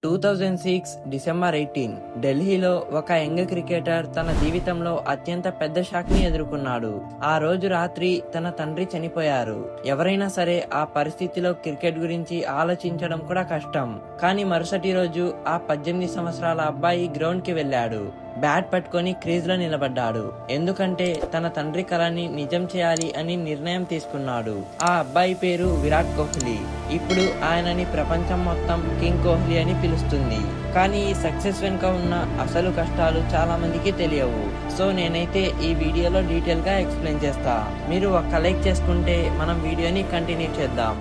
2006 December 18 ఢిల్లీలో ఒక young cricketer తన జీవితంలో అత్యంత పెద్ద షాక్ ని ఎదుర్కొన్నాడు. ఆ రోజు రాత్రి తన తండ్రి చనిపోయారు. ఎవరైనా సరే ఆ పరిస్థితిలో క్రికెట్ గురించి ఆలోచించడం కూడా కష్టం. కానీ మరుసటి రోజు ఆ 18 సంవత్సరాల అబ్బాయి గ్రౌండ్ కి వెళ్ళాడు. బ్యాట్ పట్టుకొని క్రీజ్ లో నిలబడ్డాడు. ఎందుకంటే తన తండ్రి కలని నిజం చేయాలి అని నిర్ణయం తీసుకున్నాడు. ఆ అబ్బాయి పేరు విరాట్ కోహ్లీ. ఇప్పుడు ఆయనని ప్రపంచం మొత్తం కింగ్ కోహ్లీ అని పిలుస్తుంది. కానీ ఈ సక్సెస్ వెనుక ఉన్న అసలు కష్టాలు చాలా మందికి తెలియవు. సో నేనైతే ఈ వీడియోలో డీటెయిల్ గా ఎక్స్ప్లెయిన్ చేస్తా. మీరు ఒక్క లైక్ చేసుకుంటే మనం వీడియోని కంటిన్యూ చేద్దాం.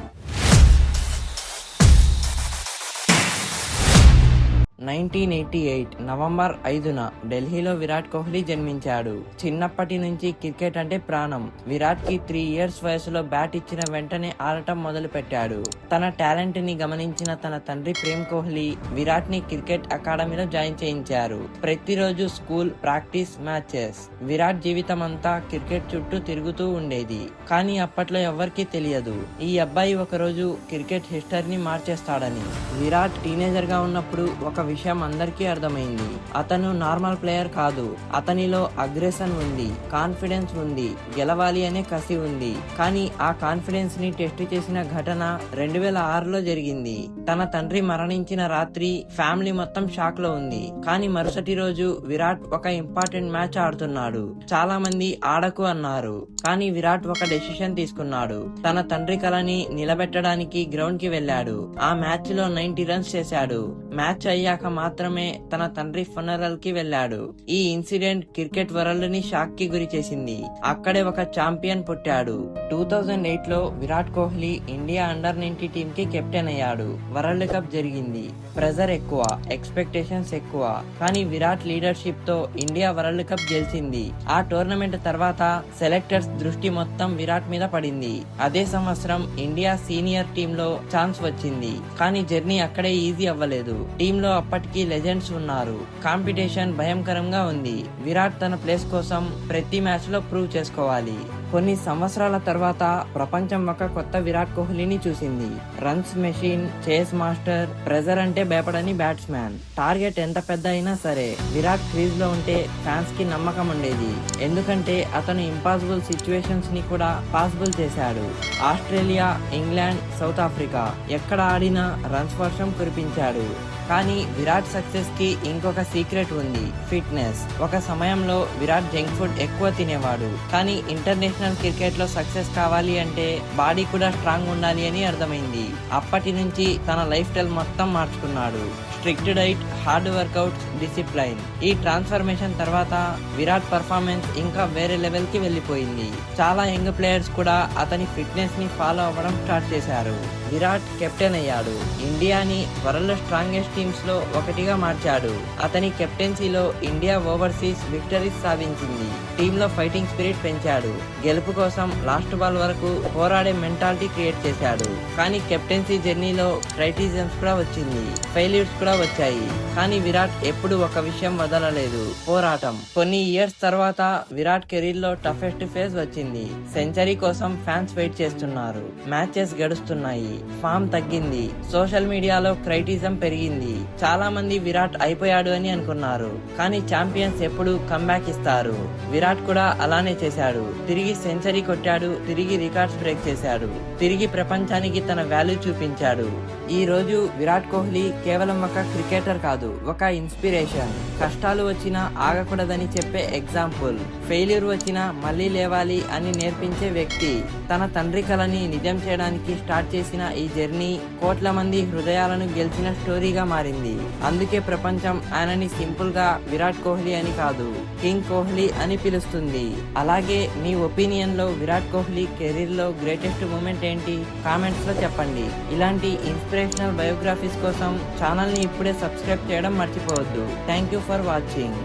1988 నవంబర్ 5న ఢిల్లీలో విరాట్ కోహ్లీ జన్మించాడు. చిన్నప్పటి నుంచి క్రికెట్ అంటే ప్రాణం. విరాట్ కి 3 ఇయర్స్ వయసులో బ్యాట్ ఇచ్చిన వెంటనే ఆడటం మొదలు పెట్టాడు. తన టాలెంట్ ని గమనించిన తన తండ్రి ప్రేమ్ కోహ్లీ విరాట్ ని క్రికెట్ అకాడమీలో జాయిన్ చేయించారు. ప్రతిరోజు స్కూల్, ప్రాక్టీస్, మ్యాచెస్. విరాట్ జీవితం అంతా క్రికెట్ చుట్టూ తిరుగుతూ ఉండేది. కానీ అప్పట్లో ఎవ్వరికీ తెలియదు ఈ అబ్బాయి ఒక రోజు క్రికెట్ హిస్టరీని మార్చేస్తాడని. విరాట్ టీనేజర్ గా ఉన్నప్పుడు ఒక విషయం అందరికీ అర్థమైంది. అతను నార్మల్ ప్లేయర్ కాదు. అతనిలో అగ్రెషన్ ఉంది, కాన్ఫిడెన్స్ ఉంది, గెలవాలి అనే కసి ఉంది. కానీ ఆ కాన్ఫిడెన్స్ ని టెస్ట్ చేసిన ఘటన 2006లో జరిగింది. తన తండ్రి మరణించిన రాత్రి ఫ్యామిలీ మొత్తం షాక్ లో ఉంది. కానీ మరుసటి రోజు విరాట్ ఒక ఇంపార్టెంట్ మ్యాచ్ ఆడుతున్నాడు. చాలా మంది ఆడకు అన్నారు. కానీ విరాట్ ఒక డెసిషన్ తీసుకున్నాడు. తన తండ్రి కలని నిలబెట్టడానికి గ్రౌండ్ కి వెళ్ళాడు. ఆ మ్యాచ్ లో 90 రన్స్ చేశాడు. మ్యాచ్ అయ్యాక మాత్రమే తన తండ్రి ఫనరల్ కి వెళ్ళాడు. ఈ ఇన్సిడెంట్ క్రికెట్ వరల్డ్ ని షాక్ కి గురి చేసింది. అక్కడే ఒక ఛాంపియన్ పుట్టాడు. 2008లో Virat Kohli India under nineteen team కి కెప్టెన్ అయ్యాడు. వరల్డ్ కప్ జరిగింది. ప్రెజర్ ఎక్కువ, ఎక్స్పెక్టేషన్స్ ఎక్కువ. కానీ విరాట్ లీడర్షిప్ తో ఇండియా వరల్డ్ కప్ గెలిచింది. ఆ టోర్నమెంట్ తర్వాత సెలెక్టర్స్ దృష్టి మొత్తం విరాట్ మీద పడింది. అదే సంవత్సరం ఇండియా సీనియర్ టీమ్ లో ఛాన్స్ వచ్చింది. కానీ జర్నీ అక్కడే ఈజీ అవ్వలేదు. టీమ్ లో అప్పటికి లెజెండ్స్ ఉన్నారు. కాంపిటీషన్ భయంకరంగా ఉంది. విరాట్ తన ప్లేస్ కోసం ప్రతి మ్యాచ్ లో ప్రూవ్ చేసుకోవాలి. కొన్ని సంవత్సరాల తర్వాత ప్రపంచం ఒక కొత్త విరాట్ కోహ్లీని చూసింది. రన్స్ మెషిన్, చేస్ మాస్టర్, ప్రెజర్ అంటే భయపడని బ్యాట్స్మెన్. టార్గెట్ ఎంత పెద్ద అయినా సరే విరాట్ క్రీజ్ లో ఉంటే ఫ్యాన్స్ కి నమ్మకం ఉండేది. ఎందుకంటే అతను ఇంపాసిబుల్ సిచ్యువేషన్స్ ని కూడా పాసిబుల్ చేశాడు. ఆస్ట్రేలియా, ఇంగ్లాండ్, సౌత్ ఆఫ్రికా ఎక్కడ ఆడినా రన్స్ వర్షం కురిపించాడు. కానీ విరాట్ సక్సెస్ కి ఇంకొక సీక్రెట్ ఉంది, ఫిట్నెస్. ఒక సమయంలో విరాట్ జంక్ ఫుడ్ ఎక్కువ తినేవాడు. కానీ ఇంటర్నేషనల్ క్రికెట్ లో సక్సెస్ కావాలి అంటే బాడీ కూడా స్ట్రాంగ్ ఉండాలి అని అర్థమైంది. అప్పటి నుంచి తన లైఫ్ స్టైల్ మొత్తం మార్చుకున్నాడు. Strict diet, hard workouts, discipline. ఈ ట్రాన్స్ఫర్మేషన్ తర్వాత విరాట్ పర్ఫార్మెన్స్ ఇంకా వేరే లెవెల్ కి వెళ్లిపోయింది. చాలా యంగ్ ప్లేయర్స్ కూడా అతని ఫిట్నెస్ ని ఫాలో అవ్వడం స్టార్ట్ చేశారు. విరాట్ కెప్టెన్ అయ్యాడు. ఇండియాని వరల్డ్ స్ట్రాంగెస్ట్ టీమ్స్ లో ఒకటిగా మార్చాడు. అతని కెప్టెన్సీలో ఇండియా ఓవర్సీస్ విక్టరీస్ సాధించింది. టీమ్ లో ఫైటింగ్ స్పిరిట్ పెంచాడు. గెలుపు కోసం లాస్ట్ బాల్ వరకు పోరాడే మెంటాలిటీ క్రియేట్ చేశాడు. కానీ కెప్టెన్సీ జర్నీలో క్రైటిసిజమ్స్ కూడా వచ్చింది, ఫెయిల్యూర్స్ కూడా వచ్చాయి. కానీ విరాట్ ఎప్పుడు ఒక విషయం వదలలేదు, పోరాటం. కొన్ని ఇయర్స్ తర్వాత విరాట్ కెరీర్ లో టఫెస్ట్ ఫేజ్ వచ్చింది. సెంచరీ కోసం ఫ్యాన్స్ వెయిట్ చేస్తున్నారు. మ్యాచెస్ గడుస్తున్నాయి, ఫామ్ తగ్గింది. సోషల్ మీడియాలో క్రైటిజం పెరిగింది. చాలా మంది విరాట్ అయిపోయాడు అని అనుకున్నారు. కానీ ఛాంపియన్స్ ఎప్పుడు కంబ్యాక్ ఇస్తారు. విరాట్ కూడా అలానే చేశాడు. తిరిగి సెంచరీ కొట్టాడు, తిరిగి రికార్డ్స్ బ్రేక్ చేశాడు, తిరిగి ప్రపంచానికి తన వాల్యూ చూపించాడు. ఈ రోజు విరాట్ కోహ్లీ కేవలం ఒక క్రికెటర్ కాదు, ఒక ఇన్స్పిరేషన్. కష్టాలు వచ్చినా ఆగకూడదని చెప్పే ఎగ్జాంపుల్. ఫెయిల్యూర్ వచ్చినా మళ్ళీ లేవాలి అని నేర్పించే వ్యక్తి. తన తండ్రి కలని నిజం చేయడానికి స్టార్ట్ చేసిన ఈ జర్నీ కోట్ల మంది హృదయాలను గెలిచిన స్టోరీగా మారింది. అందుకే ప్రపంచం ఆయనని సింపుల్ గా విరాట్ కోహ్లీ అని కాదు, కింగ్ కోహ్లీ అని పిలుస్తుంది. అలాగే మీ ఒపీనియన్ లో విరాట్ కోహ్లీ కెరీర్ లో గ్రేటెస్ట్ మూమెంట్ ఏంటి? కామెంట్స్ లో చెప్పండి. ఇలాంటి ఇన్స్పిరేషనల్ బయోగ్రఫీస్ కోసం ఛానల్ ని ఇప్పుడే సబ్స్క్రైబ్ చేయడం మర్చిపోవద్దు. Thank you for watching.